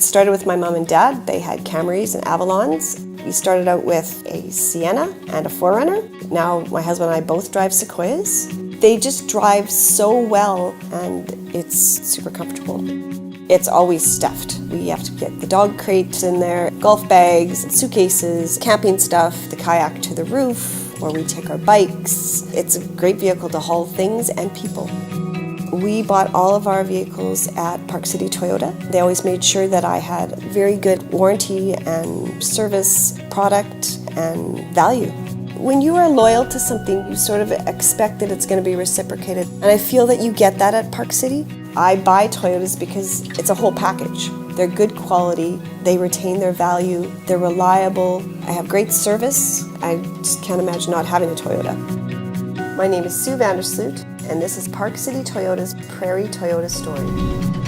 It started with my mom and dad. They had Camrys and Avalons. We started out with a Sienna and a 4Runner. Now my husband and I both drive Sequoias. They just drive so well and it's super comfortable. It's always stuffed. We have to get the dog crates in there, golf bags, suitcases, camping stuff, the kayak to the roof, where we take our bikes. It's a great vehicle to haul things and people. We bought all of our vehicles at Parkcity Toyota. They always made sure that I had very good warranty and service, product, and value. When you are loyal to something, you sort of expect that it's going to be reciprocated. And I feel that you get that at Parkcity. I buy Toyotas because it's a whole package. They're good quality, they retain their value, they're reliable, I have great service. I just can't imagine not having a Toyota. My name is Vander Sloot, and this is Parkcity Toyota's Prairie Toyota story.